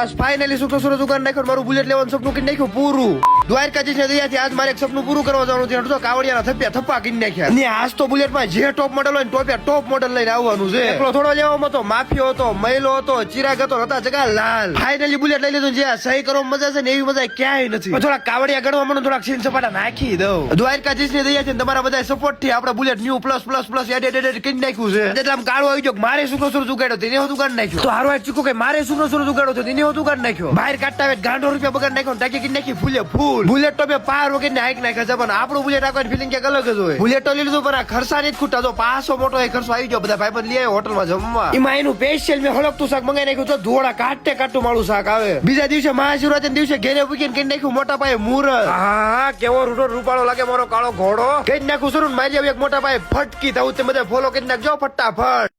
બસ finally સુખો સુરત ઉગાડ નાખ્યો, મારું bullet લેવાનું સપનું કરી નાખ્યું પૂરું. દ્વારકાજી ને દયાથી આજ મારે એક સપનું પૂરું કરવા જવાનું છે. તો કાવડિયાના થપ્પા કરી નાખ્યા ને આજ તો બુલેટમાં જે ટોપ મોડલ હોય ને ટોપ મોડલ લઈને આવવાનું છે. એકલો થોડો લેવામાં હતો, માફિયો હતો, મહિલો હતો, ચિરાગ હતો, હતા જગા લાલ. ફાઇનલી બુલેટ લઈ લીધું. જે સહી કરવામાં મજા છે ને એવી મજા ક્યાંય નથી. થોડા કાવડિયા ગણવા મને થોડાક સીન સપાટા નાખી દઉં. દ્વારકાજી ને દયાથી તમારા બધા સપોર્ટ થી આપણે બુલેટ ન્યુ પ્લસ એડિટ કરી નાખ્યું છે. એટલે આમ કાળો આવી ગયો, મારે સુખો સુરત ઉગાડ્યો તેને હું ઉગાડ નાખ્યો. તો હારો ચીકો કે મારે સુખો સુરત ઉગાડ્યો તેને હું ઉગાડ નાખ્યો. બહાર કાઢતા આવે ગાંડો રૂપિયા બગાડ નાખ્યો, ટાકી કરી નાખી ફૂલ. બુલેટ તો પાર વગર ને હાઈક નાખ્યા છે, પણ આપણું બુલેટ આખો ફિલિંગ ક્યાંક અલગ જ હોય. બુલેટ તો લીધું પણ આ ખર્ચા નથી ખૂટતા. તો 500 મોટો એ ખર્ચો આવી ગયો. બધા ભાઈ લઈ આવ્યો હોટલમાં જમવા. એમાં એનું સ્પેશિયલ મેં હળકતું શાક મંગાઈ નાખ્યું. તો ધોળા કાટું માળું શાક આવે. બીજા દિવસે મહાશિવરાત્રી દિવસે ઘેરે પૂકીને કરી નાખ્યું મોટા પાયે મુહૂર્ત. હા કેવો રૂપાળો લાગે મારો કાળો ઘોડો. કરી નાખ્યું શરૂ મારી એક મોટા પાયે ફટકી થવું. તે બધા ફોલો કરી નાખજો ફટાફટ.